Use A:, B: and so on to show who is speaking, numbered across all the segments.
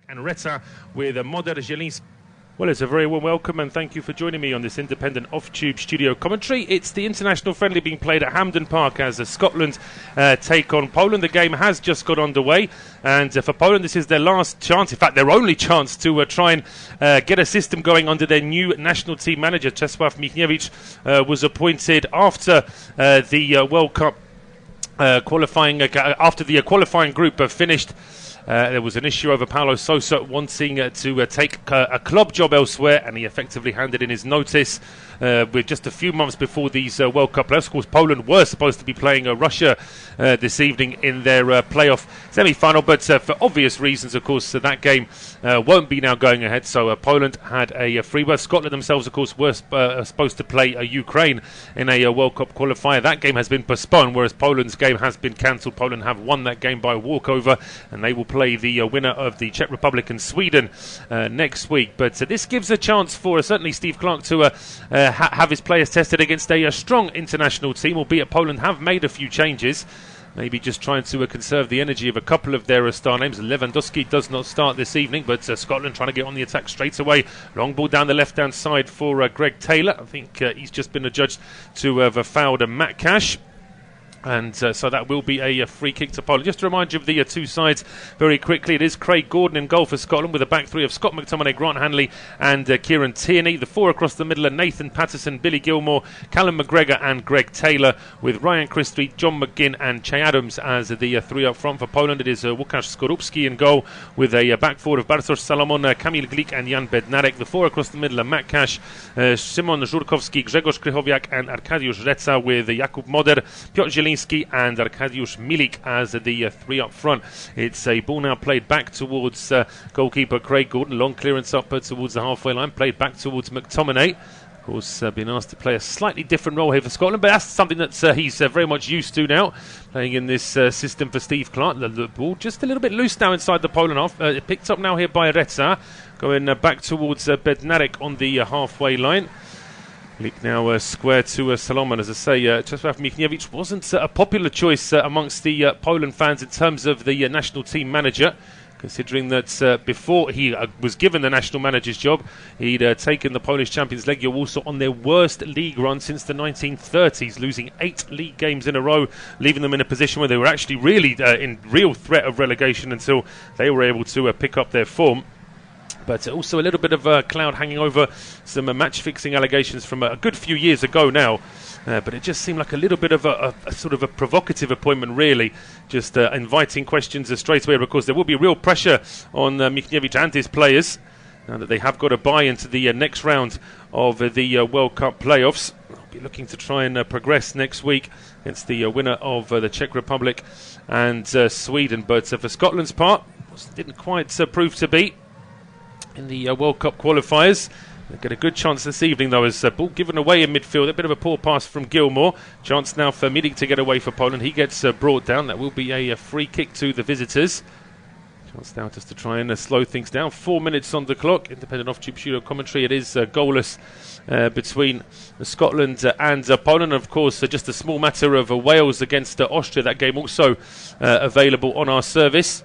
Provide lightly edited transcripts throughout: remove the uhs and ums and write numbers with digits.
A: And Reta with Moder Zielinski. Well, it's a very warm welcome and thank you for joining me on this independent off-tube studio commentary. It's the international friendly being played at Hampden Park as Scotland take on Poland. The game has just got underway, and for Poland this is their last chance, in fact their only chance to try and get a system going under their new national team manager. Czesław Michniewicz was appointed after the World Cup qualifying, after the qualifying group finished. There was an issue over Paulo Sousa wanting to take a club job elsewhere, and he effectively handed in his notice with just a few months before these World Cup playoffs. Of course, Poland were supposed to be playing Russia this evening in their playoff semi-final, but for obvious reasons, of course, that game won't be now going ahead. So Poland had a free berth. Scotland themselves, of course, were supposed to play Ukraine in a World Cup qualifier. That game has been postponed, whereas Poland's game has been cancelled. Poland have won that game by walkover, and they will play the winner of the Czech Republic and Sweden next week. But this gives a chance for certainly Steve Clarke to have his players tested against a strong international team, albeit Poland have made a few changes. Maybe just trying to conserve the energy of a couple of their star names. Lewandowski does not start this evening, but Scotland trying to get on the attack straight away. Long ball down the left-hand side for Greg Taylor. I think he's just been adjudged to have fouled a Matt Cash. And so that will be a free kick to Poland. Just to remind you of the two sides very quickly, it is Craig Gordon in goal for Scotland with a back three of Scott McTominay, Grant Hanley and Kieran Tierney. The four across the middle are Nathan Patterson, Billy Gilmore, Callum McGregor and Greg Taylor, with Ryan Christie, John McGinn and Che Adams as the three up front for Poland. It is Lukasz Skorupski in goal with a back four of Bartosz Salamon, Kamil Glik and Jan Bednarek. The four across the middle are Matt Cash, Szymon Żurkowski, Grzegorz Krychowiak and Arkadiusz Reta, with Jakub Moder, Piotr Zielinski and Arkadiusz Milik as the three up front. It's a ball now played back towards goalkeeper Craig Gordon. Long clearance up towards the halfway line, played back towards McTominay. Of course, been asked to play a slightly different role here for Scotland, but that's something that he's very much used to now, playing in this system for Steve Clarke. The ball just a little bit loose now inside the Poland half. Picked up now here by Reta, going back towards Bednarek on the halfway line. Leak now square to Salomon. As I say, Czesław Michniewicz wasn't a popular choice amongst the Poland fans in terms of the national team manager, considering that before he was given the national manager's job, he'd taken the Polish champions Legia Warsaw on their worst league run since the 1930s, losing 8 league games in a row, leaving them in a position where they were actually really in real threat of relegation until they were able to pick up their form. But also a little bit of a cloud hanging over some match-fixing allegations from a good few years ago now. But it just seemed like a little bit of a sort of a provocative appointment, really. Just inviting questions straight away, because there will be real pressure on Michniewicz and his players now that they have got to buy into the next round of the World Cup playoffs. They'll be looking to try and progress next week against the winner of the Czech Republic and Sweden. But for Scotland's part, didn't quite prove to be in the World Cup qualifiers. They get a good chance this evening, though, as ball given away in midfield. A bit of a poor pass from Gilmore. Chance now for Milik to get away for Poland. He gets brought down. That will be a free kick to the visitors. Chance now just to try and slow things down. 4 minutes on the clock. Independent off-tube studio commentary. It is goalless between Scotland and Poland. And of course, just a small matter of Wales against Austria. That game also available on our service.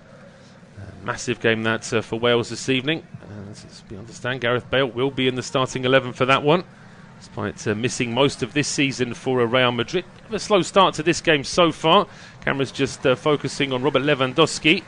A: Massive game that for Wales this evening. As we understand, Gareth Bale will be in the starting 11 for that one, despite missing most of this season for Real Madrid. A slow start to this game so far. Camera's just focusing on Robert Lewandowski.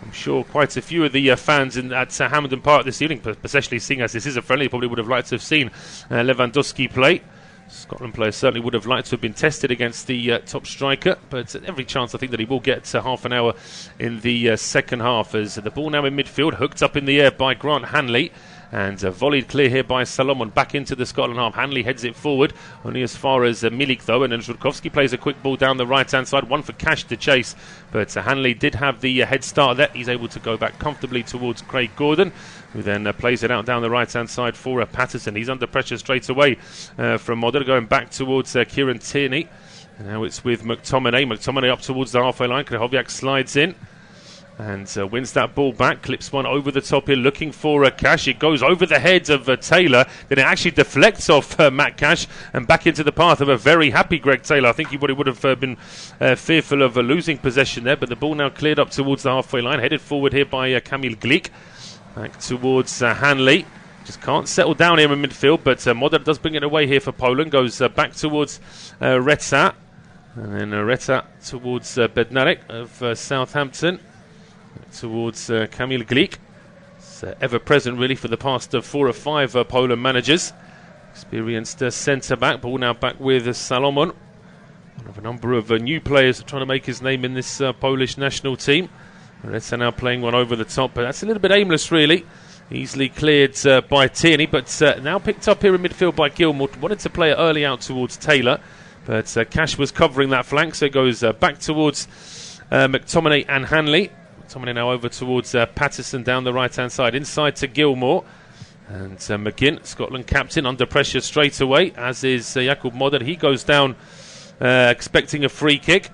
A: I'm sure quite a few of the fans at Hampden Park this evening, especially seeing as this is a friendly, probably would have liked to have seen Lewandowski play. Scotland players certainly would have liked to have been tested against the top striker, but every chance I think that he will get half an hour in the second half, as the ball now in midfield, hooked up in the air by Grant Hanley, and volleyed clear here by Salomon back into the Scotland half. Hanley heads it forward, only as far as Milik though, and then Żurkowski plays a quick ball down the right hand side, one for Cash to chase, but Hanley did have the head start there. He's able to go back comfortably towards Craig Gordon, who then plays it out down the right hand side for Patterson. He's under pressure straight away from Moder, going back towards Kieran Tierney. And now it's with McTominay up towards the halfway line. Krychowiak slides in and wins that ball back, clips one over the top here, looking for Cash. It goes over the head of Taylor, then it actually deflects off Matt Cash and back into the path of a very happy Greg Taylor. I think he would have been fearful of losing possession there, but the ball now cleared up towards the halfway line, headed forward here by Kamil Glik. Back towards Hanley. Just can't settle down here in midfield, but Modar does bring it away here for Poland. Goes back towards Reta. And then Reta towards Bednarek of Southampton. Back towards Kamil Glik. It's ever present really for the past 4 or 5 Poland managers. Experienced centre-back, ball now back with Salomon. One of a number of new players trying to make his name in this Polish national team. Reta now playing one over the top, but that's a little bit aimless really. Easily cleared by Tierney, but now picked up here in midfield by Gilmour. Wanted to play it early out towards Taylor, but Cash was covering that flank, so it goes back towards McTominay and Hanley. McTominay now over towards Patterson down the right-hand side, inside to Gilmour. And McGinn, Scotland captain, under pressure straight away, as is Jakub Modar. He goes down expecting a free kick.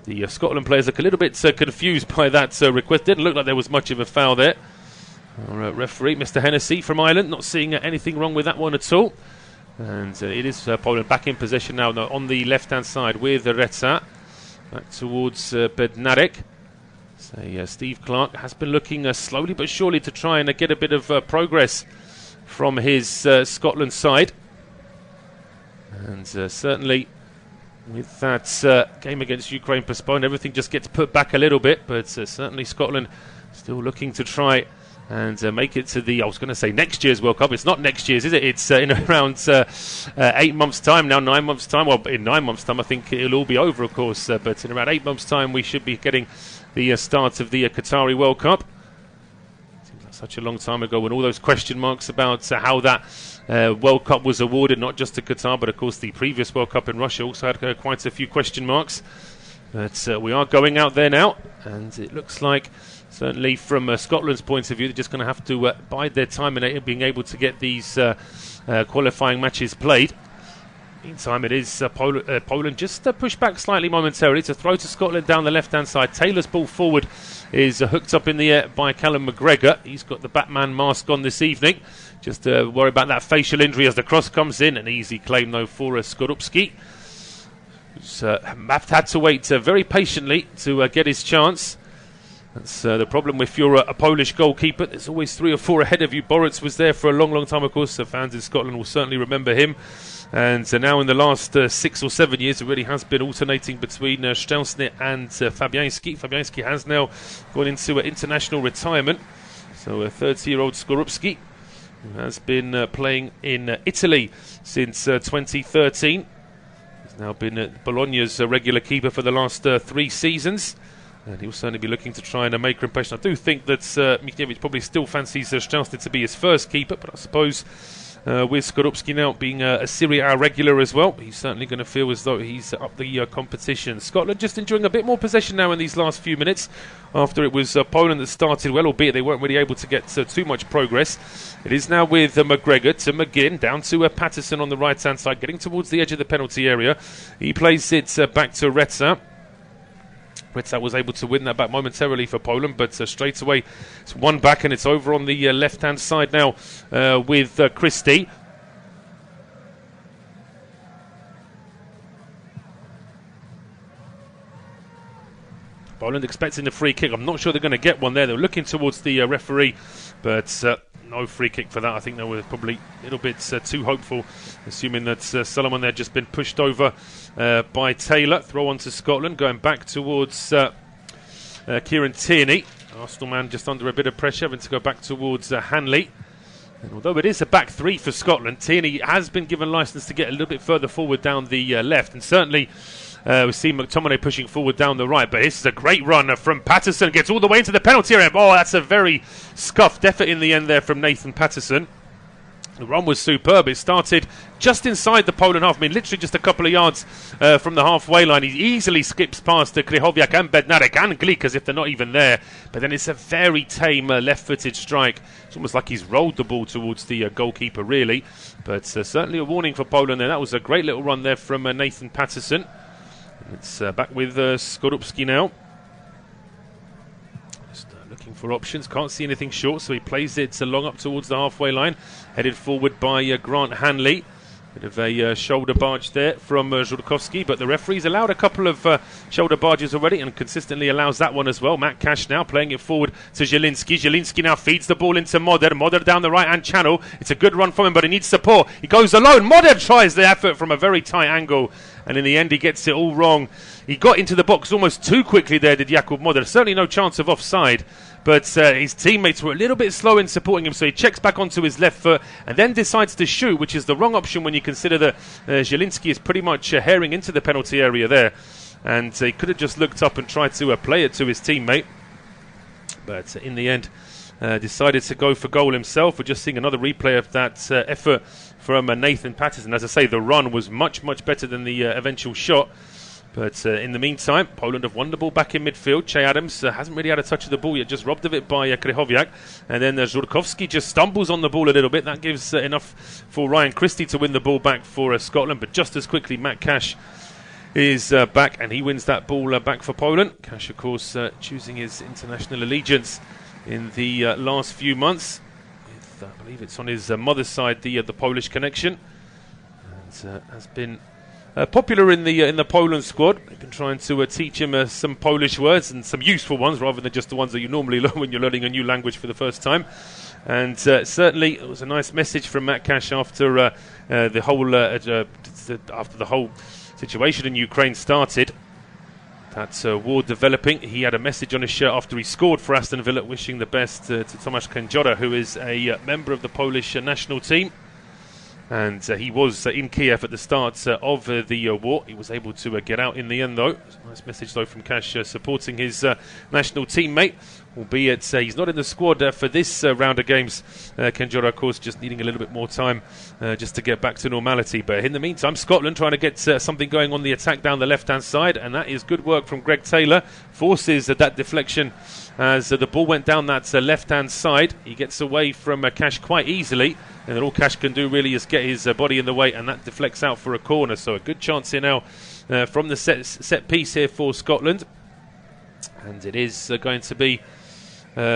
A: The Scotland players look a little bit confused by that request. Didn't look like there was much of a foul there. Our referee, Mr. Hennessy from Ireland, not seeing anything wrong with that one at all. And it is Poland back in possession now on the left-hand side with Reta. Back towards Bednarek. So Steve Clarke has been looking slowly but surely to try and get a bit of progress from his Scotland side. And certainly with that game against Ukraine postponed, everything just gets put back a little bit. But certainly Scotland still looking to try and make it to the, I was going to say next year's World Cup. It's not next year's, is it? It's in around 8 months' time now, 9 months' time. Well, in 9 months' time, I think it'll all be over, of course. But in around 8 months' time, we should be getting the start of the Qatari World Cup. Seems like such a long time ago when all those question marks about how that World Cup was awarded, not just to Qatar, but of course the previous World Cup in Russia also had quite a few question marks. But we are going out there now, and it looks like, certainly from Scotland's point of view, they're just going to have to bide their time in being able to get these qualifying matches played. Meantime, it is Poland just pushed back slightly momentarily to throw to Scotland down the left-hand side. Taylor's ball forward is hooked up in the air by Callum McGregor. He's got the Batman mask on this evening. Just worry about that facial injury as the cross comes in. An easy claim, though, for Skorupski. Who's had to wait very patiently to get his chance. That's the problem with you're a Polish goalkeeper. There's always 3 or 4 ahead of you. Boruc was there for a long, long time, of course. Fans in Scotland will certainly remember him. And now in the last 6 or 7 years, it really has been alternating between Szczęsny and Fabiański. Fabiański has now gone into international retirement. So a 30-year-old Skorupski, who has been playing in Italy since 2013. He's now been Bologna's regular keeper for the last 3 seasons. And he'll certainly be looking to try and make an impression. I do think that Michniewicz probably still fancies Szczęsny to be his first keeper, but I suppose with Skorupski now being a Serie A regular as well, he's certainly going to feel as though he's up the competition. Scotland just enjoying a bit more possession now in these last few minutes, after it was Poland that started well, albeit they weren't really able to get too much progress. It is now with McGregor to McGinn, down to Patterson on the right-hand side, getting towards the edge of the penalty area. He plays it back to Reta. Reta was able to win that back momentarily for Poland, but straight away it's one back, and it's over on the left-hand side now with Christie. Poland expecting the free kick. I'm not sure they're going to get one there. They're looking towards the referee, but no free kick for that. I think they were probably a little bit too hopeful, assuming that Salamon there just been pushed over by Taylor. Throw on to Scotland, going back towards Kieran Tierney. Arsenal man just under a bit of pressure, having to go back towards Hanley. And although it is a back 3 for Scotland, Tierney has been given licence to get a little bit further forward down the left, and certainly we see McTominay pushing forward down the right. But this is a great run from Patterson, gets all the way into the penalty area. Oh, that's a very scuffed effort in the end there from Nathan Patterson. The run was superb. It started just inside the Poland half. I mean, literally just a couple of yards from the halfway line. He easily skips past Krychowiak and Bednarek and Glik as if they're not even there. But then it's a very tame left-footed strike. It's almost like he's rolled the ball towards the goalkeeper, really. But certainly a warning for Poland there. That was a great little run there from Nathan Patterson. It's back with Skorupski now. Just looking for options. Can't see anything short, so he plays it long up towards the halfway line. Headed forward by Grant Hanley. Bit of a shoulder barge there from Szczerbakowicz, but the referee's allowed a couple of shoulder barges already and consistently allows that one as well. Matt Cash now playing it forward to Zielinski. Zielinski now feeds the ball into Moder. Moder down the right-hand channel. It's a good run from him, but he needs support. He goes alone. Moder tries the effort from a very tight angle, and in the end he gets it all wrong. He got into the box almost too quickly there, did Jakub Moder. Certainly no chance of offside. But his teammates were a little bit slow in supporting him, so he checks back onto his left foot and then decides to shoot, which is the wrong option when you consider that Zielinski is pretty much herring into the penalty area there. And he could have just looked up and tried to play it to his teammate. But in the end, decided to go for goal himself. We're just seeing another replay of that effort from Nathan Patterson. As I say, the run was much, much better than the eventual shot. But in the meantime, Poland have won the ball back in midfield. Che Adams hasn't really had a touch of the ball yet, just robbed of it by Krychowiak. And then Szczerbakowicz just stumbles on the ball a little bit. That gives enough for Ryan Christie to win the ball back for Scotland. But just as quickly, Matt Cash is back and he wins that ball back for Poland. Cash, of course, choosing his international allegiance in the last few months. With, I believe it's on his mother's side, the Polish connection. And has been popular in the Poland squad. They've been trying to teach him some Polish words and some useful ones rather than just the ones that you normally learn when you're learning a new language for the first time. And certainly it was a nice message from Matt Cash after the whole situation in Ukraine started. That war developing. He had a message on his shirt after he scored for Aston Villa, wishing the best to Tomasz Kędziora, who is a member of the Polish national team. And he was in Kiev at the start of the war. He was able to get out in the end, though. Nice message, though, from Cash supporting his national teammate, albeit he's not in the squad for this round of games. Kędziora, of course, just needing a little bit more time just to get back to normality. But in the meantime, Scotland trying to get something going on the attack down the left-hand side, and that is good work from Greg Taylor. Forces that deflection as the ball went down that left-hand side. He gets away from Cash quite easily, and then all Cash can do really is get his body in the way, and that deflects out for a corner. So a good chance here now from the set piece here for Scotland. And it is going to be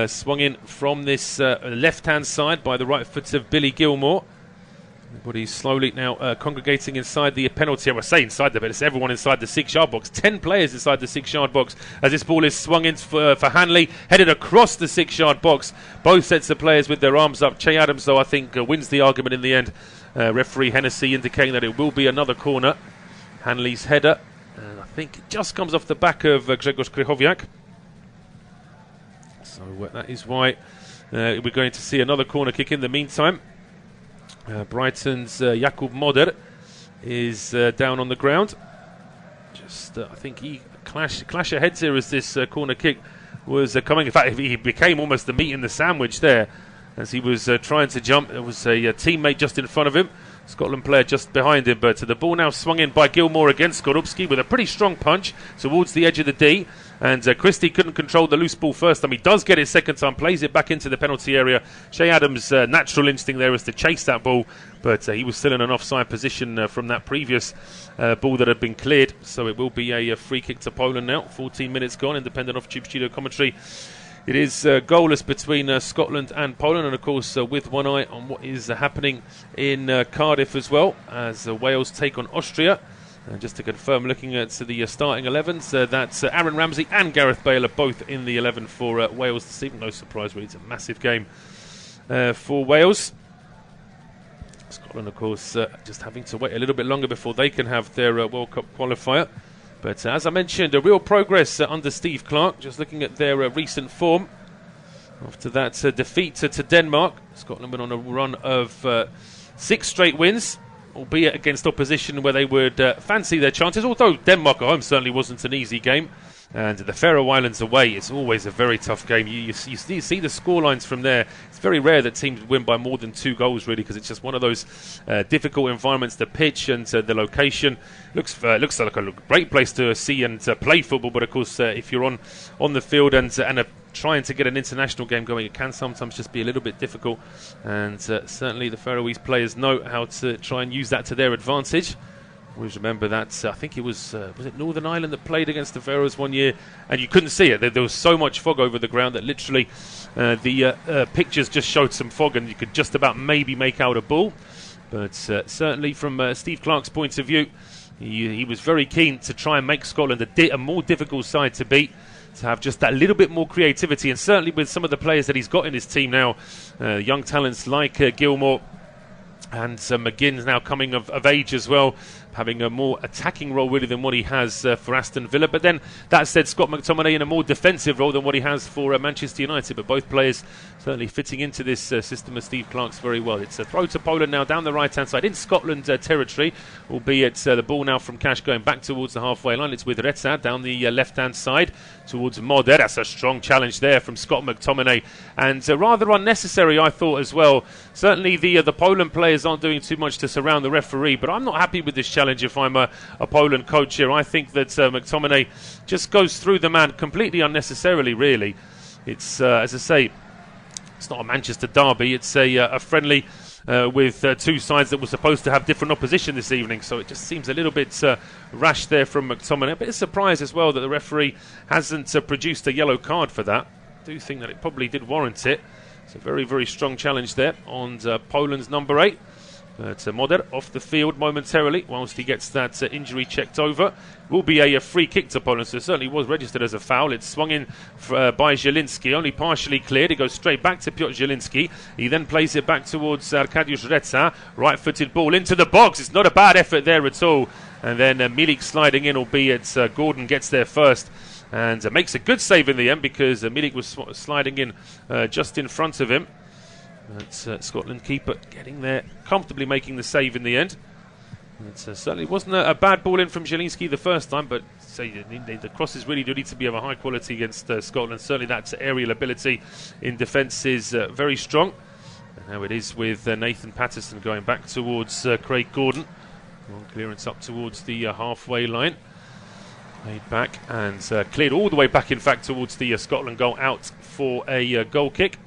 A: swung in from this left-hand side by the right foot of Billy Gilmore. Everybody's slowly now congregating inside the penalty area. I say inside there, but it's everyone inside the 6-yard box. 10 players inside the 6-yard box as this ball is swung in for Hanley, headed across the 6-yard box. Both sets of players with their arms up. Che Adams, though, I think wins the argument in the end. Referee Hennessy indicating that it will be another corner. Hanley's header, and I think it just comes off the back of Grzegorz Krychowiak. So that is why we're going to see another corner kick in the meantime. Brighton's Jakub Moder is down on the ground. Just, I think he clash of heads here as this corner kick was coming. In fact, he became almost the meat in the sandwich there as he was trying to jump. There was a teammate just in front of him, Scotland player just behind him. But the ball now swung in by Gilmore against Skorupski with a pretty strong punch towards the edge of the D. And Christie couldn't control the loose ball first time. He does get it second time, plays it back into the penalty area. Che Adams' natural instinct there is to chase that ball, but he was still in an offside position from that previous ball that had been cleared. So it will be a free kick to Poland now. 14 minutes gone, independent off-tube studio commentary. It is goalless between Scotland and Poland, and of course with one eye on what is happening in Cardiff as well, as Wales take on Austria. And just to confirm, looking at the starting 11s, that's Aaron Ramsey and Gareth Bale are both in the 11 for Wales this evening. No surprise, really, it's a massive game for Wales. Scotland, of course, just having to wait a little bit longer before they can have their World Cup qualifier. But as I mentioned, a real progress under Steve Clarke. Just looking at their recent form. After that defeat to Denmark, Scotland went on a run of 6 straight wins, albeit against opposition where they would fancy their chances, although Denmark at home certainly wasn't an easy game. And the Faroe Islands away, it's always a very tough game. You see the scorelines from there. It's very rare that teams win by more than 2 goals, really, because it's just one of those difficult environments. The pitch and the location looks like a great place to see and play football. But of course, if you're on the field and trying to get an international game going, it can sometimes just be a little bit difficult. And certainly the Faroese players know how to try and use that to their advantage. Always remember that, I think it was it Northern Ireland that played against the Faroes one year, and you couldn't see it. There was so much fog over the ground that literally the pictures just showed some fog, and you could just about maybe make out a ball. But certainly from Steve Clarke's point of view, he was very keen to try and make Scotland a more difficult side to beat, to have just that little bit more creativity, and certainly with some of the players that he's got in his team now, young talents like Gilmour and McGinn's now coming of age as well, having a more attacking role really than what he has for Aston Villa. But then that said, Scott McTominay in a more defensive role than what he has for Manchester United. But both players certainly fitting into this system of Steve Clarke's very well. It's a throw to Poland now down the right-hand side in Scotland territory, albeit the ball now from Cash going back towards the halfway line. It's with Retza down the left-hand side towards Moder. That's a strong challenge there from Scott McTominay, and rather unnecessary, I thought, as well. Certainly the Poland players aren't doing too much to surround the referee, but I'm not happy with this challenge if I'm a Poland coach here. I think that McTominay just goes through the man completely unnecessarily, really. It's, as I say, it's not a Manchester derby. It's a friendly with two sides that were supposed to have different opposition this evening, so it just seems a little bit rash there from McTominay. A bit of surprise as well that the referee hasn't produced a yellow card for that. I do think that it probably did warrant it. It's a very, very strong challenge there on Poland's number 8. But Moder off the field momentarily whilst he gets that injury checked over. Will be a free kick to Poland, so it certainly was registered as a foul. It's swung in by Zielinski, only partially cleared. It goes straight back to Piotr Zielinski. He then plays it back towards Arkadiusz Retza. Right-footed ball into the box. It's not a bad effort there at all. And then Milik sliding in, albeit Gordon gets there first and makes a good save in the end, because Milik was sliding in just in front of him. That's Scotland keeper getting there, comfortably making the save in the end. It certainly wasn't a bad ball in from Zielinski the first time, but the crosses really do need to be of a high quality against Scotland. Certainly that aerial ability in defence is very strong. And now it is with Nathan Patterson going back towards Craig Gordon. Long clearance up towards the halfway line. Made back and cleared all the way back, in fact, towards the Scotland goal, out for a goal kick.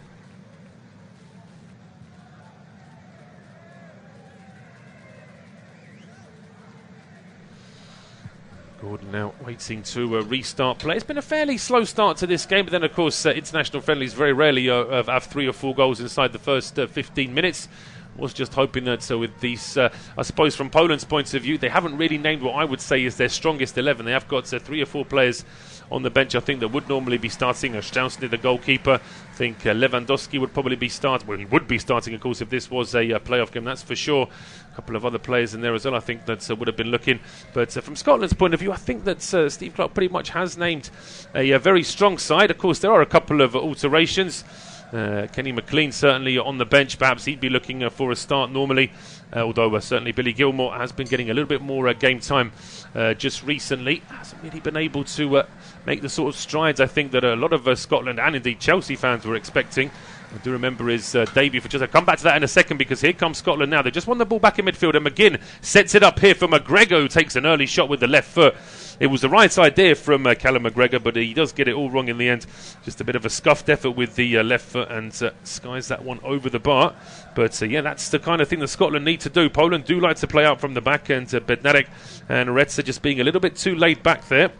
A: Gordon now waiting to restart play. It's been a fairly slow start to this game, but then of course international friendlies very rarely have 3 or 4 goals inside the first 15 minutes. Was just hoping that with these, I suppose from Poland's point of view, they haven't really named what I would say is their strongest 11. They have got 3 or 4 players on the bench, I think, that would normally be starting. Szczęsny, the goalkeeper. I think Lewandowski would probably be starting. Well, he would be starting, of course, if this was a playoff game, that's for sure. A couple of other players in there as well, I think, that would have been looking. But from Scotland's point of view, I think that Steve Clarke pretty much has named a very strong side. Of course, there are a couple of alterations. Kenny McLean certainly on the bench. Perhaps he'd be looking for a start normally, although certainly Billy Gilmour has been getting a little bit more game time just recently. Hasn't really been able to make the sort of strides, I think, that a lot of Scotland and indeed Chelsea fans were expecting. I do remember his debut for Chelsea. I'll come back to that in a second, because here comes Scotland now. They just won the ball back in midfield, and McGinn sets it up here for McGregor, who takes an early shot with the left foot. It was the right idea from Callum McGregor, but he does get it all wrong in the end. Just a bit of a scuffed effort with the left foot, and skies that one over the bar. But yeah, that's the kind of thing that Scotland need to do. Poland do like to play out from the back, and Bednarek and Retza just being a little bit too laid back there.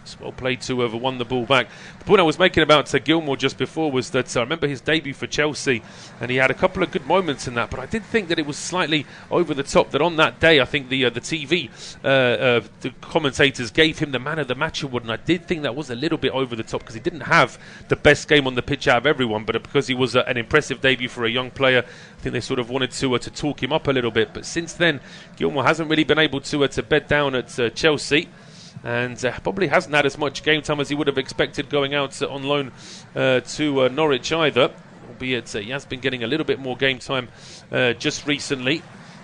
A: It's well played to have won the ball back. The point I was making about Gilmour just before was that I remember his debut for Chelsea, and he had a couple of good moments in that, but I did think that it was slightly over the top, that on that day I think the TV the commentators gave him the man of the match award, and I did think that was a little bit over the top, because he didn't have the best game on the pitch out of everyone, but because he was an impressive debut for a young player, I think they sort of wanted to talk him up a little bit. But since then, Gilmour hasn't really been able to bed down at Chelsea, and probably hasn't had as much game time as he would have expected going out on loan to Norwich either, albeit he has been getting a little bit more game time just recently.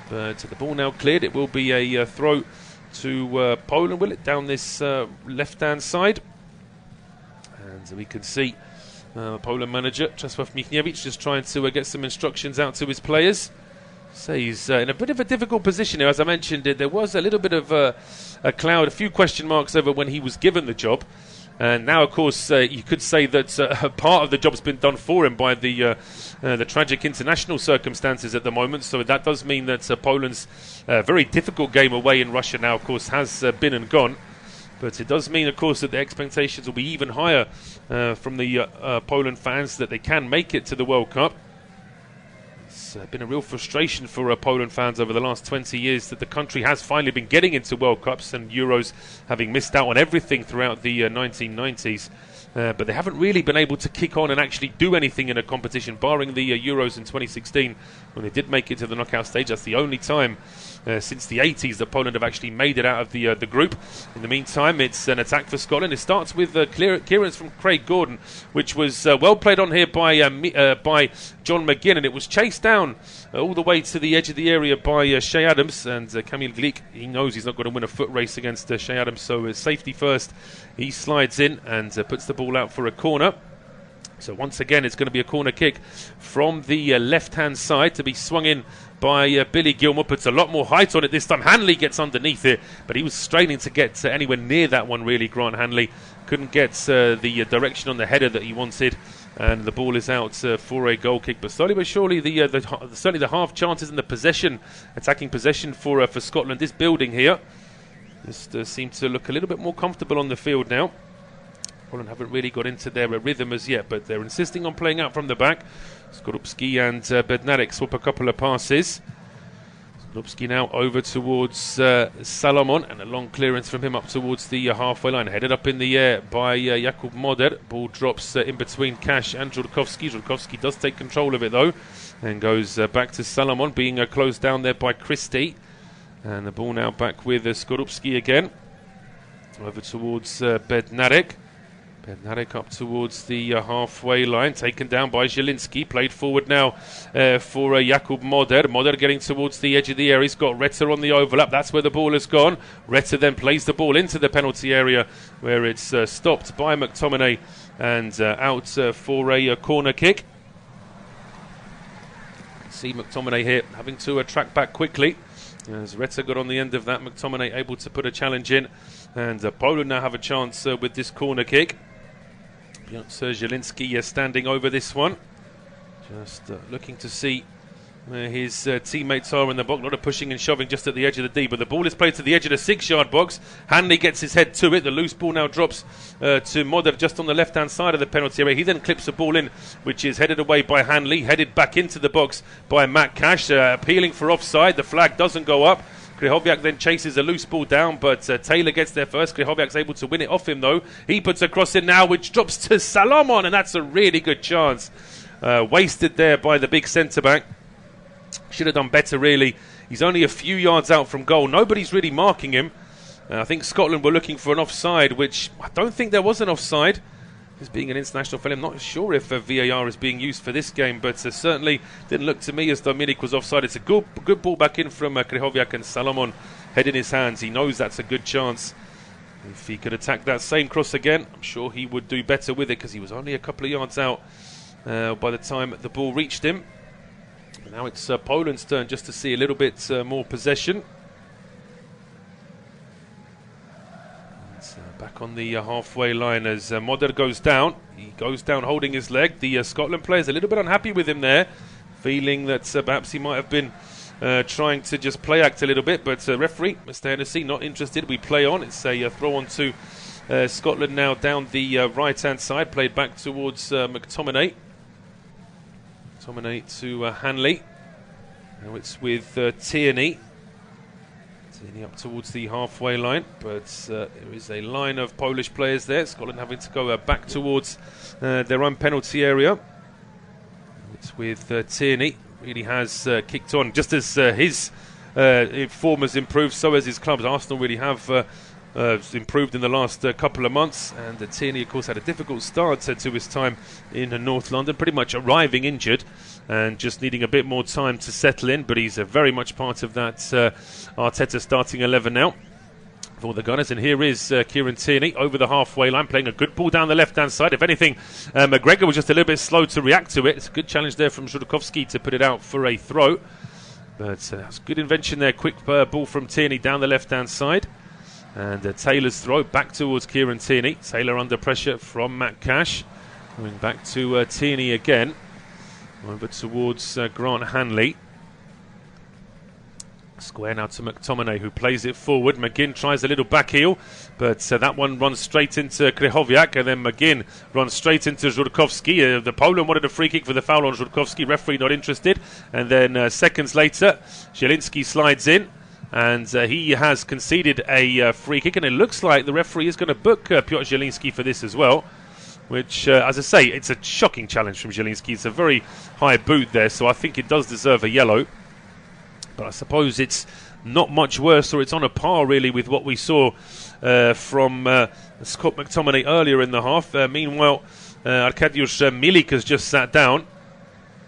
A: But the ball now cleared. It will be a throw to Poland, will it, down this left-hand side. And we can see Poland manager Czesław Michniewicz just trying to get some instructions out to his players. So he's in a bit of a difficult position here. As I mentioned, there was a little bit of a cloud, a few question marks over when he was given the job. And now, of course, you could say that part of the job's been done for him by the tragic international circumstances at the moment. So that does mean that Poland's very difficult game away in Russia now, of course, has been and gone. But it does mean, of course, that the expectations will be even higher from the Poland fans that they can make it to the World Cup. It's been a real frustration for Poland fans over the last 20 years that the country has finally been getting into World Cups and Euros, having missed out on everything throughout the 1990s. But they haven't really been able to kick on and actually do anything in a competition, barring the Euros in 2016 when they did make it to the knockout stage. That's the only time since the 80s that Poland have actually made it out of the group. In the meantime, it's an attack for Scotland. It starts with clearance from Craig Gordon, which was well played on here by John McGinn, and it was chased down all the way to the edge of the area by Shea Adams. And Kamil Glik, he knows he's not going to win a foot race against Shea Adams, so safety first. He slides in and puts the ball out for a corner. So once again, it's going to be a corner kick from the left-hand side to be swung in by Billy Gilmore. Puts a lot more height on it this time. Hanley gets underneath it, but he was straining to get anywhere near that one, really, Grant Hanley. Couldn't get the direction on the header that he wanted, and the ball is out for a goal kick. But slowly but surely, certainly the half chances and the attacking possession for Scotland is building here. Just seem to look a little bit more comfortable on the field now. Poland haven't really got into their rhythm as yet, but they're insisting on playing out from the back. Skorupski and Bednarek swap a couple of passes. Skorupski now over towards Salamon, and a long clearance from him up towards the halfway line. Headed up in the air by Jakub Moder. Ball drops in between Cash and Żurkowski. Żurkowski does take control of it though, and goes back to Salamon, being closed down there by Christie. And the ball now back with Skorupski again. Over towards Bednarek. Bednarek up towards the halfway line, taken down by Zielinski. Played forward now for Jakub Moder. Moder getting towards the edge of the area. He's got Retter on the overlap. That's where the ball has gone. Retter then plays the ball into the penalty area, where it's stopped by McTominay and out for a corner kick. See McTominay here having to track back quickly. As Retter got on the end of that, McTominay able to put a challenge in, and Poland now have a chance with this corner kick. Piotr Zielinski standing over this one, just looking to see where his teammates are in the box. A lot of pushing and shoving just at the edge of the D, but the ball is played to the edge of the 6-yard box. Hanley gets his head to it. The loose ball now drops to Moder just on the left-hand side of the penalty area. He then clips the ball in, which is headed away by Hanley, headed back into the box by Matt Cash, appealing for offside. The flag doesn't go up. Krychowiak then chases a loose ball down, but Taylor gets there first. Krychowiak's able to win it off him though. He puts a cross in now, which drops to Salamon, and that's a really good chance. Wasted there by the big centre-back. Should have done better, really. He's only a few yards out from goal. Nobody's really marking him. I think Scotland were looking for an offside, which I don't think there was an offside. This being an international friendly, I'm not sure if VAR is being used for this game, but certainly didn't look to me as though Milik was offside. It's a good ball back in from Krychowiak, and Salamon head in his hands. He knows that's a good chance. If he could attack that same cross again, I'm sure he would do better with it, because he was only a couple of yards out by the time the ball reached him. And now it's Poland's turn just to see a little bit more possession. Back on the halfway line as Moder goes down. He goes down holding his leg. The Scotland player's a little bit unhappy with him there, feeling that perhaps he might have been trying to just play act a little bit. But referee, Mr. Hennessy, not interested. We play on. It's a throw on to Scotland now down the right-hand side. Played back towards McTominay. McTominay to Hanley. Now it's with Tierney. Up towards the halfway line, but there is a line of Polish players there. Scotland having to go back towards their own penalty area. It's with Tierney. Really has kicked on. Just as his form has improved, so has his clubs. Arsenal really have improved in the last couple of months, and Tierney, of course, had a difficult start to his time in North London, pretty much arriving injured and just needing a bit more time to settle in, but he's very much part of that Arteta starting 11 now for the Gunners. And here is Kieran Tierney over the halfway line, playing a good ball down the left-hand side. If anything, McGregor was just a little bit slow to react to it. It's a good challenge there from Żurkowski to put it out for a throw, but that's good invention there. Quick ball from Tierney down the left-hand side. And Taylor's throw back towards Kieran Tierney. Taylor under pressure from Matt Cash. Going back to Tierney again. Over towards Grant Hanley. Square now to McTominay, who plays it forward. McGinn tries a little back heel, but that one runs straight into Krychowiak, and then McGinn runs straight into Żurkowski. The Poland wanted a free kick for the foul on Żurkowski, referee not interested. And then seconds later, Zielinski slides in, and he has conceded a free kick, and it looks like the referee is going to book Piotr Zielinski for this as well. Which, as I say, it's a shocking challenge from Zielinski. It's a very high boot there, so I think it does deserve a yellow. But I suppose it's not much worse, or it's on a par really with what we saw from Scott McTominay earlier in the half. Meanwhile, Arkadiusz Milik has just sat down.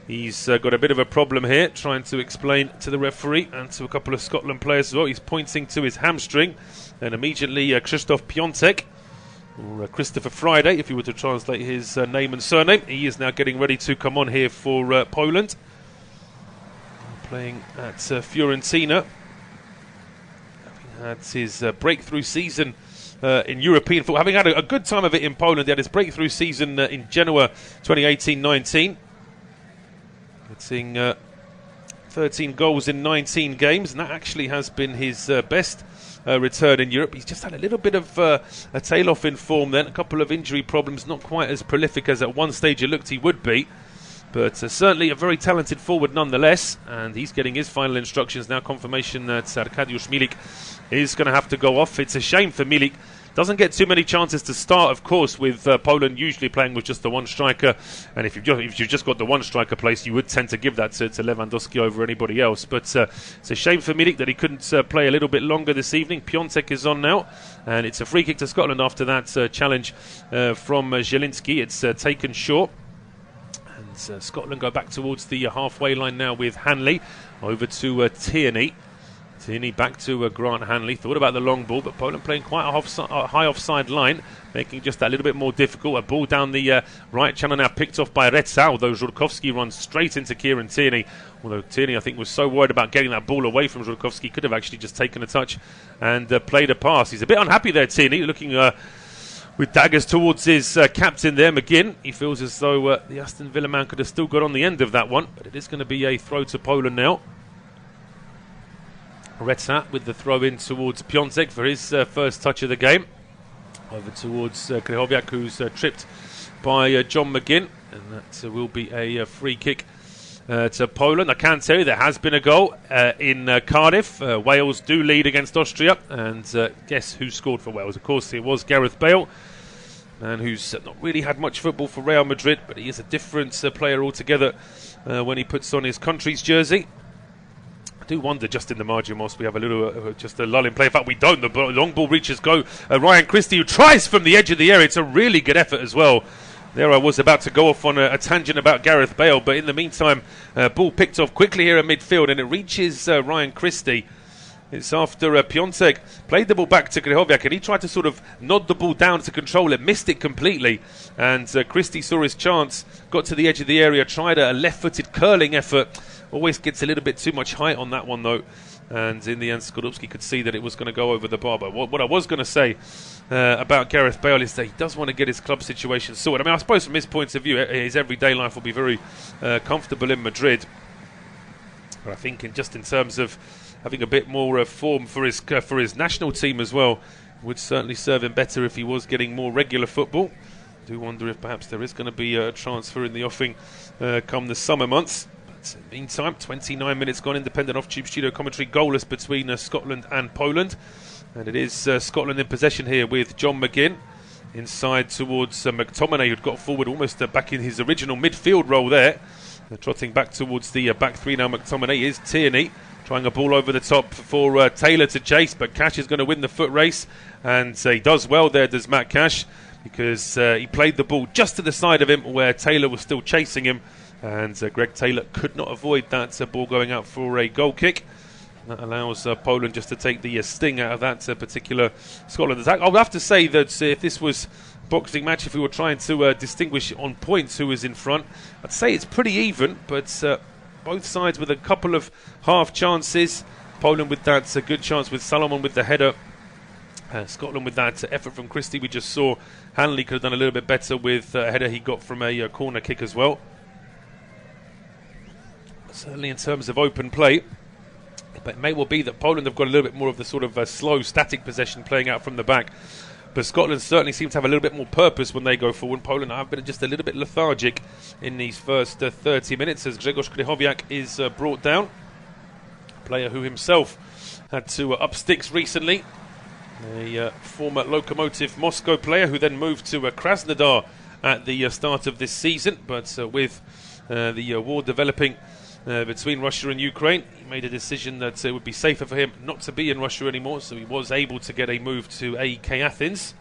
A: He's got a bit of a problem here, trying to explain to the referee and to a couple of Scotland players as well. He's pointing to his hamstring, and immediately Krzysztof Piątek, or Christopher Friday, if you were to translate his name and surname, he is now getting ready to come on here for Poland. Playing at Fiorentina. Having had his breakthrough season in European football. Having had a good time of it in Poland, he had his breakthrough season in Genoa 2018-19. Getting 13 goals in 19 games, and that actually has been his best return in Europe. He's just had a little bit of a tail off in form then, a couple of injury problems, not quite as prolific as at one stage it looked he would be. But certainly a very talented forward nonetheless, and he's getting his final instructions now. Confirmation that Arkadiusz Milik is going to have to go off. It's a shame for Milik. Doesn't get too many chances to start, of course, with Poland usually playing with just the one striker. And if you've just got the one striker place, you would tend to give that to Lewandowski over anybody else. But it's a shame for Milik that he couldn't play a little bit longer this evening. Piątek is on now, and it's a free kick to Scotland after that challenge from Zielinski. It's taken short. Scotland go back towards the halfway line now with Hanley over to Tierney. Tierney back to Grant Hanley. Thought about the long ball, but Poland playing quite a high offside line, making just that little bit more difficult. A ball down the right channel now picked off by Retza, although Żurkowski runs straight into Kieran Tierney. Although Tierney, I think, was so worried about getting that ball away from Żurkowski, could have actually just taken a touch and played a pass. He's a bit unhappy there, Tierney, looking with daggers towards his captain there, McGinn. He feels as though the Aston Villa man could have still got on the end of that one, but it is going to be a throw to Poland now. Retza with the throw in towards Piątek for his first touch of the game. Over towards Krychowiak, who's tripped by John McGinn, and that will be a free kick to Poland. I can tell you there has been a goal in Cardiff. Wales do lead against Austria, and guess who scored for Wales? Of course, it was Gareth Bale, man who's not really had much football for Real Madrid, but he is a different player altogether when he puts on his country's jersey. I do wonder, just in the margin, whilst we have a little just a lull in play. In fact, we don't. The long ball reaches go. Ryan Christie, who tries from the edge of the area. It's a really good effort as well. There I was about to go off on a tangent about Gareth Bale, but in the meantime, ball picked off quickly here at midfield, and it reaches Ryan Christie. It's after Piątek played the ball back to Krychowiak, and he tried to sort of nod the ball down to control it, missed it completely, and Christie saw his chance, got to the edge of the area, tried a left-footed curling effort. Always gets a little bit too much height on that one though, and in the end Skorupski could see that it was going to go over the bar. But what I was going to say about Gareth Bale is that he does want to get his club situation sorted. I mean, I suppose from his point of view, his everyday life will be very comfortable in Madrid, but I think in terms of having a bit more form for his national team as well, would certainly serve him better if he was getting more regular football. I do wonder if perhaps there is going to be a transfer in the offing come the summer months. Meantime, 29 minutes gone, independent off-tube studio commentary, goalless between Scotland and Poland, and it is Scotland in possession here with John McGinn inside towards McTominay, who'd got forward almost back in his original midfield role there. Trotting back towards the back three now. McTominay is Tierney trying a ball over the top for Taylor to chase, but Cash is going to win the foot race, and he does well there, does Matt Cash, because he played the ball just to the side of him where Taylor was still chasing him. And Greg Taylor could not avoid that ball going out for a goal kick. That allows Poland just to take the sting out of that particular Scotland attack. I would have to say that if this was a boxing match, if we were trying to distinguish on points who was in front, I'd say it's pretty even, but both sides with a couple of half chances. Poland with that good chance with Salamon with the header. Scotland with that effort from Christie. We just saw Hanley could have done a little bit better with a header he got from a corner kick as well. Certainly in terms of open play, it But it may well be that Poland have got a little bit more of the sort of slow, static possession playing out from the back. But Scotland certainly seem to have a little bit more purpose when they go forward. Poland have been just a little bit lethargic in these first 30 minutes as Grzegorz Krychowiak is brought down. A player who himself had to up sticks recently. A former Lokomotiv Moscow player who then moved to Krasnodar at the start of this season. But with the war developing between Russia and Ukraine, he made a decision that it would be safer for him not to be in Russia anymore, so he was able to get a move to AEK Athens.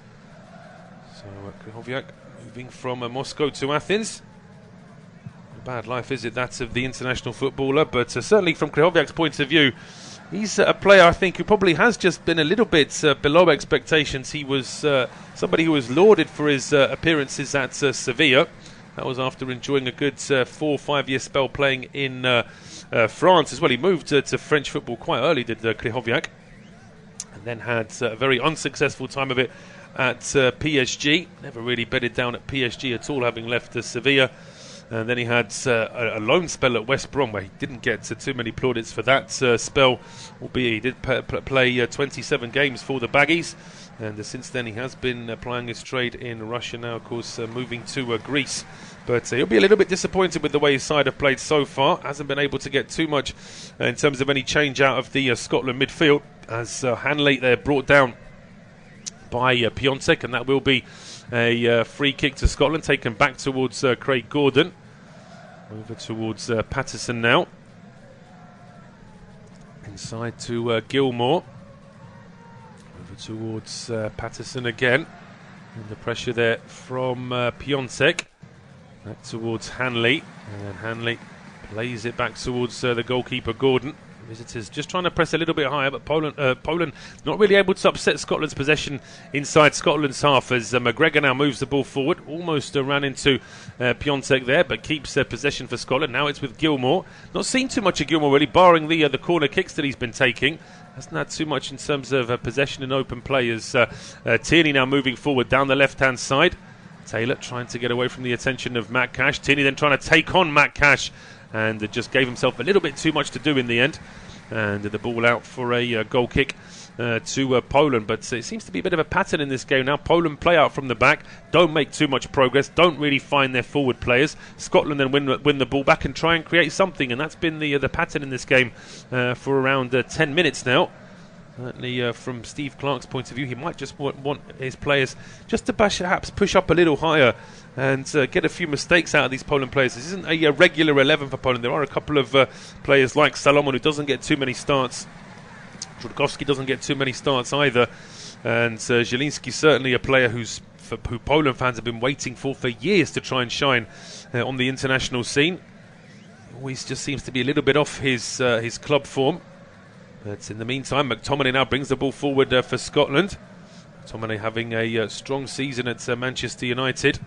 A: So Krychowiak moving from Moscow to Athens. A bad life, is it, that of the international footballer? But certainly from Krychowiak's point of view, he's a player, I think, who probably has just been a little bit below expectations. He was somebody who was lauded for his appearances at Sevilla. That was after enjoying a good 4 or 5 year spell playing in France as well. He moved to French football quite early, did Krychowiak, and then had a very unsuccessful time of it at PSG. Never really bedded down at PSG at all, having left Sevilla. And then he had a loan spell at West Brom where he didn't get too many plaudits for that spell, albeit he did play 27 games for the Baggies. And since then he has been applying his trade in Russia, now of course moving to Greece. But he'll be a little bit disappointed with the way his side have played so far. Hasn't been able to get too much in terms of any change out of the Scotland midfield, as Hanley there brought down by Piontek, and that will be a free kick to Scotland, taken back towards Craig Gordon. Over towards Patterson now. Inside to Gilmour. Over towards Patterson again. And the pressure there from Piontek. Back towards Hanley. And Hanley plays it back towards the goalkeeper Gordon. Visitors just trying to press a little bit higher, but Poland not really able to upset Scotland's possession inside Scotland's half, as McGregor now moves the ball forward. Almost ran into Piontek there, but keeps possession for Scotland. Now it's with Gilmour. Not seen too much of Gilmour really, barring the corner kicks that he's been taking. Hasn't had too much in terms of possession and open play, as Tierney now moving forward down the left-hand side. Taylor trying to get away from the attention of Matt Cash. Tierney then trying to take on Matt Cash, and just gave himself a little bit too much to do in the end. And the ball out for a goal kick to Poland. But it seems to be a bit of a pattern in this game now. Poland play out from the back, don't make too much progress, don't really find their forward players. Scotland then win the ball back and try and create something, and that's been the pattern in this game for around 10 minutes now. Certainly from Steve Clarke's point of view, he might just want his players just to perhaps push up a little higher and get a few mistakes out of these Poland players. This isn't a regular 11 for Poland. There are a couple of players like Salamon who doesn't get too many starts. Żurkowski doesn't get too many starts either. And Zielinski certainly a player who Poland fans have been waiting for years to try and shine on the international scene. Always just seems to be a little bit off his club form. But in the meantime, McTominay now brings the ball forward for Scotland. McTominay having a strong season at Manchester United.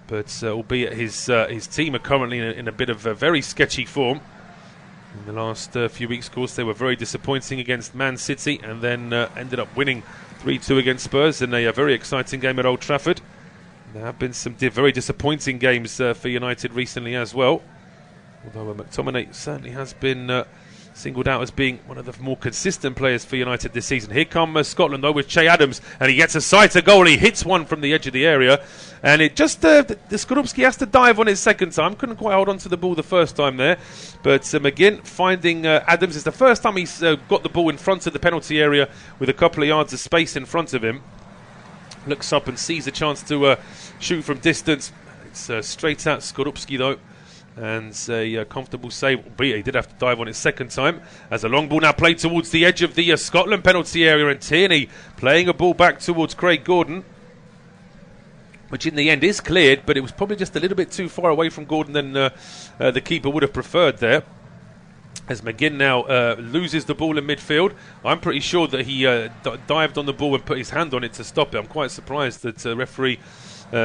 A: But albeit his team are currently in a bit of a very sketchy form. In the last few weeks, of course, they were very disappointing against Man City, and then ended up winning 3-2 against Spurs in a very exciting game at Old Trafford. There have been some very disappointing games for United recently as well. Although McTominay certainly has been singled out as being one of the more consistent players for United this season. Here comes Scotland though with Che Adams, and he gets a sighter goal. He hits one from the edge of the area, and it just the Skorupski has to dive on it second time. Couldn't quite hold on to the ball the first time there, but McGinn finding Adams. It's the first time he's got the ball in front of the penalty area with a couple of yards of space in front of him. Looks up and sees a chance to shoot from distance. It's straight at Skorupski though, and a comfortable save, albeit he did have to dive on it second time, as a long ball now played towards the edge of the Scotland penalty area, and Tierney playing a ball back towards Craig Gordon, which in the end is cleared, but it was probably just a little bit too far away from Gordon than the keeper would have preferred there. As McGinn now loses the ball in midfield. I'm pretty sure that he dived on the ball and put his hand on it to stop it. I'm quite surprised that the referee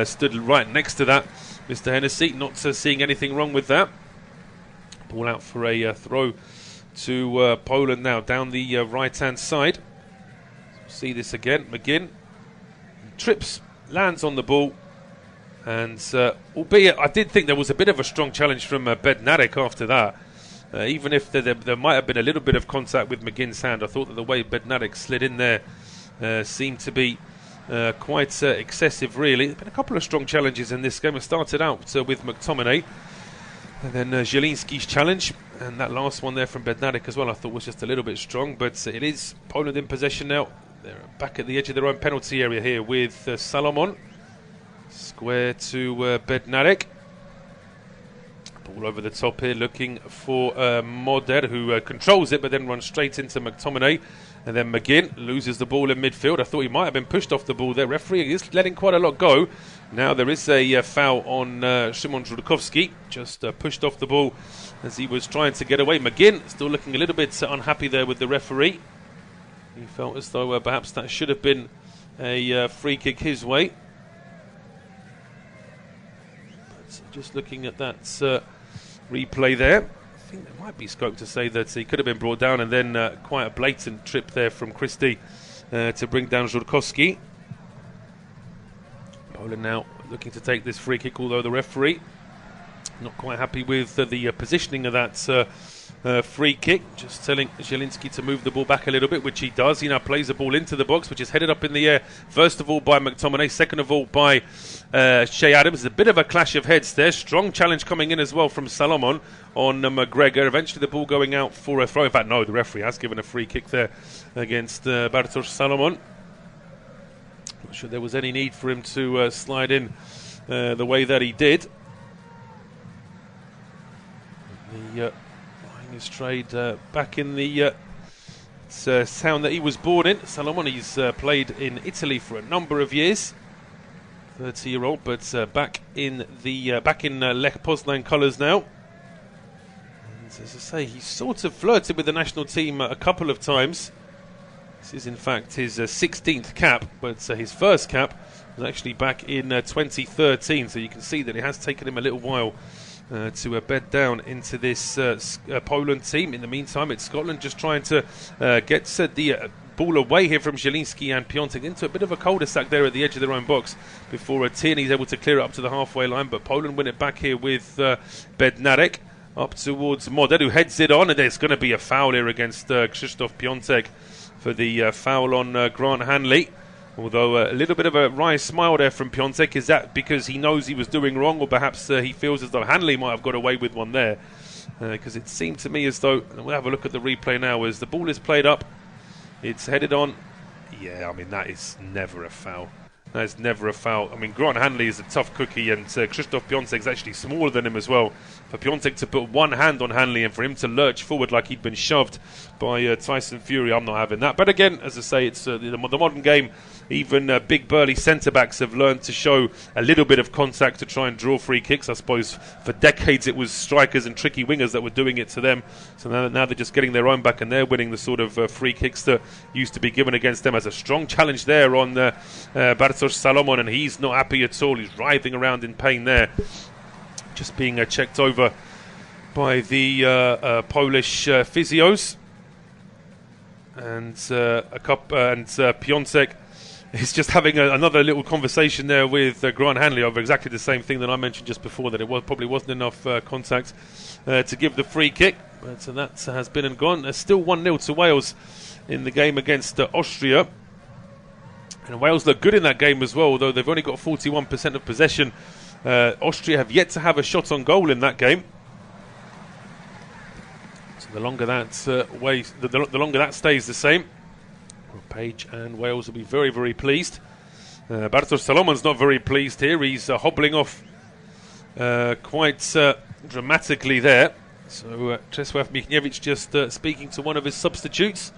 A: stood right next to that, Mr. Hennessy, not seeing anything wrong with that. Ball out for a throw to Poland now down the right-hand side. See this again. McGinn trips, lands on the ball, and albeit I did think there was a bit of a strong challenge from Bednarek after that. even if there might have been a little bit of contact with McGinn's hand, I thought that the way Bednarek slid in there seemed to be quite excessive, really. There's been a couple of strong challenges in this game. It started out with McTominay, and then Zielinski's challenge, and that last one there from Bednarek as well I thought was just a little bit strong, but it is Poland in possession now. They're back at the edge of their own penalty area here with Salamon. Square to Bednarek. Ball over the top here, looking for Moder, who controls it but then runs straight into McTominay. And then McGinn loses the ball in midfield. I thought he might have been pushed off the ball there. Referee is letting quite a lot go. Now there is a foul on Szymon Żurkowski. Just pushed off the ball as he was trying to get away. McGinn still looking a little bit unhappy there with the referee. He felt as though perhaps that should have been a free kick his way. But just looking at that replay there, I think there might be scope to say that he could have been brought down, and then quite a blatant trip there from Christie to bring down Żurkowski. Poland now looking to take this free kick, although the referee not quite happy with the positioning of that free kick, just telling Zielinski to move the ball back a little bit, which he does. He now plays the ball into the box, which is headed up in the air, first of all by McTominay, second of all by Shea Adams. There's a bit of a clash of heads there. Strong challenge coming in as well from Salomon on McGregor. Eventually the ball going out for a throw. In fact, no, the referee has given a free kick there against Bartosz Salamon. Not sure there was any need for him to slide in the way that he did. The his trade back in the town that he was born in. Salomon, he's played in Italy for a number of years, 30-year-old, but back in Lech Poznan colours now. And as I say, he's sort of flirted with the national team a couple of times. This is in fact his 16th cap, but his first cap was actually back in 2013, so you can see that it has taken him a little while to bed down into this Poland team. In the meantime, it's Scotland just trying to get the ball away here from Zielinski and Piątek into a bit of a cul-de-sac there at the edge of their own box before Tierney's able to clear it up to the halfway line, but Poland win it back here with Bednarek up towards Moder, who heads it on, and there's going to be a foul here against Krzysztof Piątek for the foul on Grant Hanley. Although a little bit of a wry smile there from Piątek. Is that because he knows he was doing wrong, or perhaps he feels as though Hanley might have got away with one there? Because it seemed to me as though, and we'll have a look at the replay now, as the ball is played up, it's headed on. Yeah, I mean, that is never a foul. That is never a foul. I mean, Grant Hanley is a tough cookie, and Krzysztof Piątek is actually smaller than him as well. For Piątek to put one hand on Hanley and for him to lurch forward like he'd been shoved by Tyson Fury, I'm not having that. But again, as I say, it's the modern game. Even big burly centre-backs have learned to show a little bit of contact to try and draw free kicks. I suppose for decades it was strikers and tricky wingers that were doing it to them. So now they're just getting their own back, and they're winning the sort of free kicks that used to be given against them. As a strong challenge there on Bartosz Salamon, and he's not happy at all. He's writhing around in pain there. Just being checked over by the Polish physios. And Piątek is just having another little conversation there with Grant Hanley over exactly the same thing that I mentioned just before, that it probably wasn't enough contact to give the free kick. But that has been and gone. Still 1-0 to Wales in the game against Austria. And Wales look good in that game as well, although they've only got 41% of possession. Austria have yet to have a shot on goal in that game. So the longer that the longer that stays the same, Page and Wales will be very, very pleased. Bartosz Salomon's not very pleased here. He's hobbling off quite dramatically there. So Czesław Michniewicz just speaking to one of his substitutes.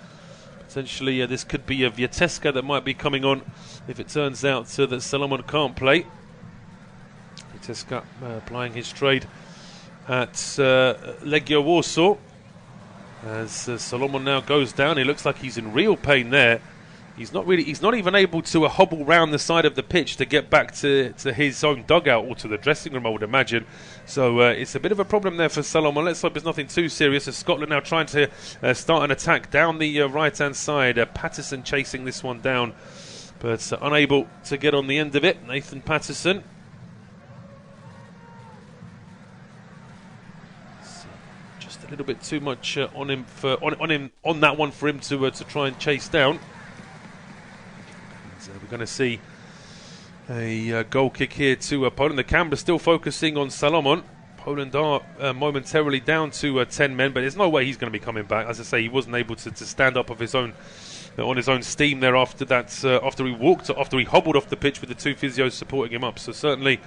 A: Potentially this could be a Wieteska that might be coming on if it turns out that Salomon can't play. Wieteska applying his trade at Legia Warsaw. As Salomon now goes down, he looks like he's in real pain there. He's not even able to hobble round the side of the pitch to get back to his own dugout or to the dressing room, I would imagine. So it's a bit of a problem there for Salomon. Let's hope it's nothing too serious, as Scotland now trying to start an attack down the right-hand side. Patterson chasing this one down, but unable to get on the end of it. Nathan Patterson. Just a little bit too much on him on that one for him to try and chase down. So we're going to see a goal kick here to Poland. The camera still focusing on Salamon. Poland are momentarily down to 10 men, but there's no way he's going to be coming back. As I say, he wasn't able to stand up of his own on his own steam there after that. After he hobbled off the pitch with the two physios supporting him up. So certainly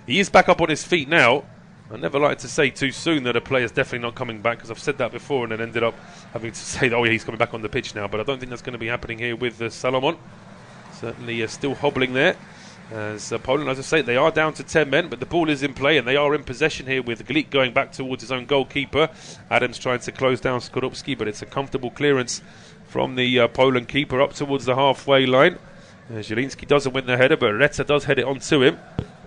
A: he is back up on his feet now. I never like to say too soon that a player's definitely not coming back, because I've said that before and then ended up having to say, oh yeah, he's coming back on the pitch now. But I don't think that's going to be happening here with Salamon. Certainly still hobbling there. As Poland, as I say, they are down to 10 men, but the ball is in play and they are in possession here, with Glik going back towards his own goalkeeper. Adams trying to close down Skorupski, but it's a comfortable clearance from the Poland keeper up towards the halfway line. Zielinski doesn't win the header, but Reta does head it onto him.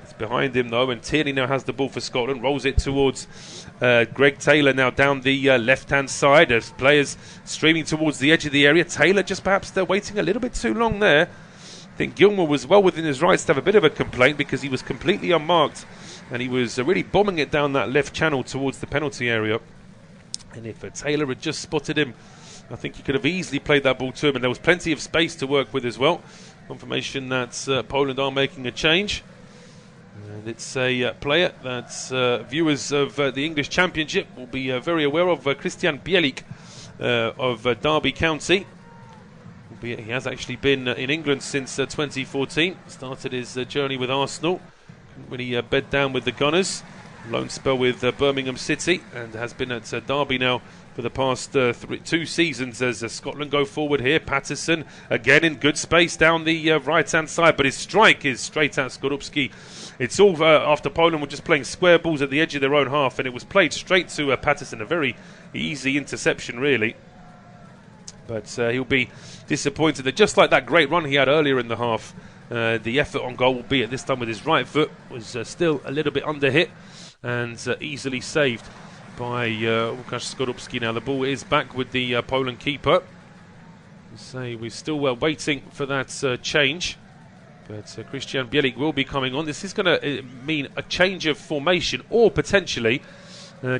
A: It's behind him though, and Tierney now has the ball for Scotland, rolls it towards Greg Taylor now down the left-hand side, as players streaming towards the edge of the area. Taylor just perhaps they're waiting a little bit too long there. I think Gilmour was well within his rights to have a bit of a complaint, because he was completely unmarked and he was really bombing it down that left channel towards the penalty area. And if Taylor had just spotted him, I think he could have easily played that ball to him, and there was plenty of space to work with as well. Confirmation that Poland are making a change. And it's a player that viewers of the English Championship will be very aware of, Christian Bielik of Derby County. He has actually been in England since 2014. Started his journey with Arsenal. Couldn't really bed down with the Gunners. Loan spell with Birmingham City, and has been at Derby now for the past 2 seasons as Scotland go forward here. Patterson again in good space down the right-hand side, but his strike is straight at Skorupski. It's all after Poland were just playing square balls at the edge of their own half, and it was played straight to Patterson. A very easy interception, really. But he'll be disappointed that, just like that great run he had earlier in the half, the effort on goal, albeit this time with his right foot, was still a little bit under hit and easily saved by Lukasz Skorupski. Now the ball is back with the Poland keeper. We're still waiting for that change, but Christian Bielik will be coming on. This is going to mean a change of formation, or potentially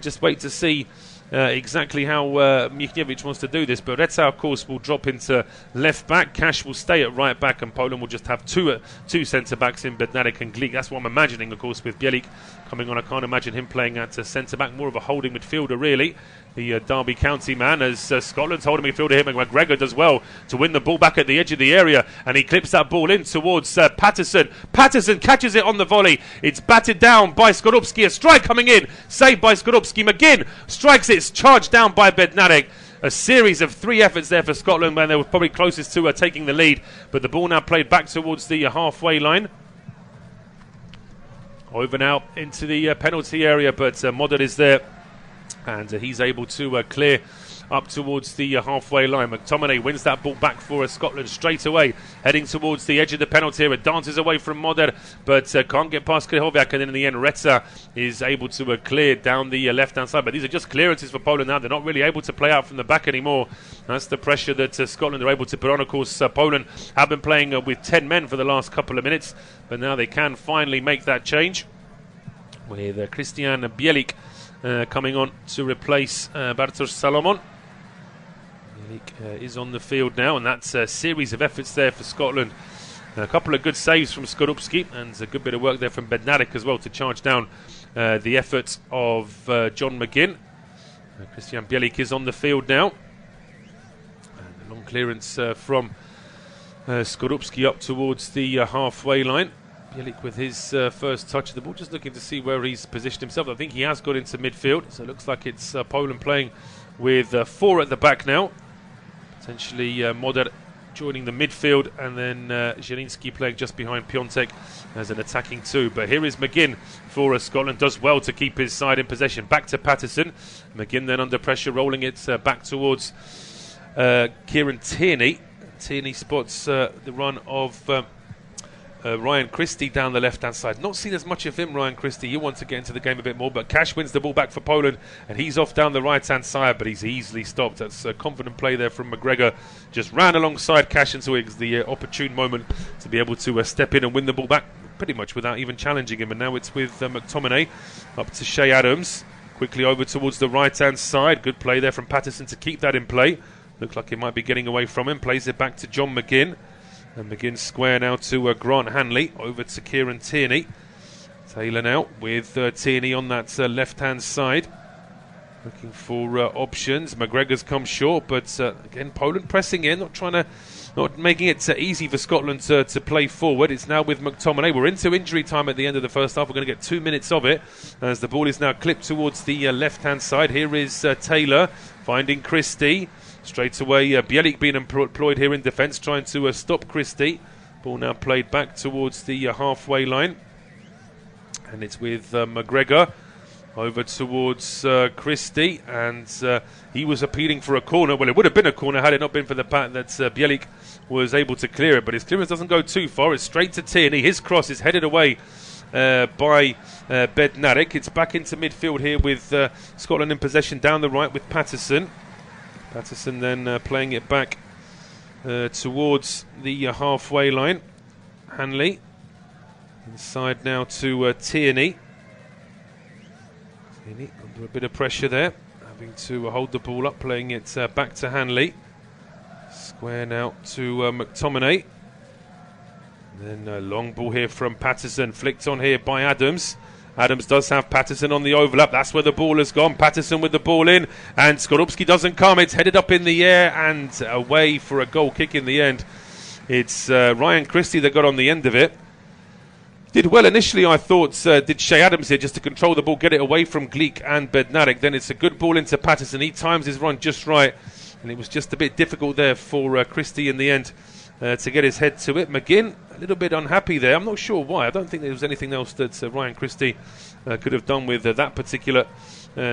A: just wait to see exactly how Michniewicz wants to do this. But Reta, of course, will drop into left back. Cash will stay at right back, and Poland will just have two centre backs in Bednarek and Glik. That's what I'm imagining, of course, with Bielik coming on. I can't imagine him playing at centre back, more of a holding midfielder, really. The Derby County man, as Scotland's holding midfielder here. McGregor does well to win the ball back at the edge of the area, and he clips that ball in towards Patterson. Patterson catches it on the volley. It's batted down by Skorupski. A strike coming in, saved by Skorupski. McGinn strikes it, it's charged down by Bednarek. A series of 3 efforts there for Scotland when they were probably closest to taking the lead, but the ball now played back towards the halfway line. Over now into the penalty area, but Moder is there, and he's able to clear up towards the halfway line. McTominay wins that ball back for Scotland straight away, heading towards the edge of the penalty area. Dances away from Moder, but can't get past Krychowiak, and then in the end Reta is able to clear down the left-hand side. But these are just clearances for Poland now. They're not really able to play out from the back anymore. That's the pressure that Scotland are able to put on. Of course, Poland have been playing with 10 men for the last couple of minutes, but now they can finally make that change with Christian Bielik coming on to replace Bartosz Salamon. Bielik is on the field now, and that's a series of efforts there for Scotland. A couple of good saves from Skorupski, and a good bit of work there from Bednarek as well to charge down the efforts of John McGinn. Christian Bielik is on the field now. And a long clearance from Skorupski up towards the halfway line. Bielik with his first touch of the ball, just looking to see where he's positioned himself. I think he has got into midfield, so it looks like it's Poland playing with 4 at the back now. Potentially Moder joining the midfield, and then Zielinski playing just behind Piontek as an attacking 2. But here is McGinn for Scotland, does well to keep his side in possession. Back to Patterson. McGinn then under pressure, rolling it back towards Kieran Tierney. Tierney spots the run of Ryan Christie down the left-hand side. Not seen as much of him, Ryan Christie. He wants to get into the game a bit more, but Cash wins the ball back for Poland, and he's off down the right-hand side, but he's easily stopped. That's a confident play there from McGregor. Just ran alongside Cash until it was the opportune moment to be able to step in and win the ball back, pretty much without even challenging him. And now it's with McTominay up to Shea Adams. Quickly over towards the right-hand side. Good play there from Patterson to keep that in play. Looked like it might be getting away from him. Plays it back to John McGinn. And McGinn square now to Grant Hanley. Over to Kieran Tierney. Taylor now with Tierney on that left-hand side. Looking for options. McGregor's come short, but again, Poland pressing in, not making it easy for Scotland to play forward. It's now with McTominay. We're into injury time at the end of the first half. We're going to get 2 minutes of it as the ball is now clipped towards the left-hand side. Here is Taylor finding Christie. Straight away, Bielik being employed here in defence, trying to stop Christie. Ball now played back towards the halfway line. And it's with McGregor. Over towards Christie, and he was appealing for a corner. Well, it would have been a corner had it not been for the fact that Bielik was able to clear it, but his clearance doesn't go too far. It's straight to Tierney. His cross is headed away by Bednarek. It's back into midfield here with Scotland in possession down the right with Patterson. Patterson then playing it back towards the halfway line. Hanley inside now to Tierney. Under a bit of pressure there, having to hold the ball up, playing it back to Hanley. Square now to McTominay. Then a long ball here from Patterson, flicked on here by Adams. Adams does have Patterson on the overlap. That's where the ball has gone. Patterson with the ball in, and Skorupski doesn't come. It's headed up in the air and away for a goal kick in the end. It's Ryan Christie that got on the end of it. Did well initially, I thought, did Shea Adams here just to control the ball, get it away from Gleek and Bednarek. Then it's a good ball into Patterson. He times his run just right, and it was just a bit difficult there for Christie in the end to get his head to it. McGinn, a little bit unhappy there. I'm not sure why. I don't think there was anything else that Ryan Christie could have done with that particular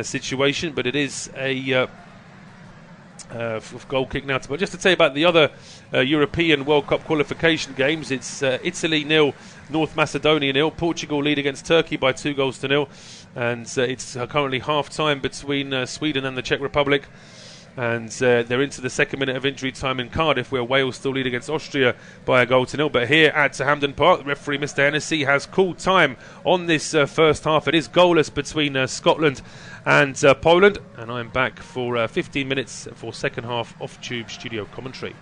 A: situation, but it is a goal kick now. But just to tell you about the other European World Cup qualification games, it's Italy 0, North Macedonia 0, Portugal lead against Turkey by 2-0, and it's currently half-time between Sweden and the Czech Republic, and they're into the second minute of injury time in Cardiff, where Wales still lead against Austria by 1-0. But here at Hampden Park, the referee Mr Hennessy has called time on this first half. It is goalless between Scotland and Poland, and I'm back for 15 minutes for second half off-tube studio commentary.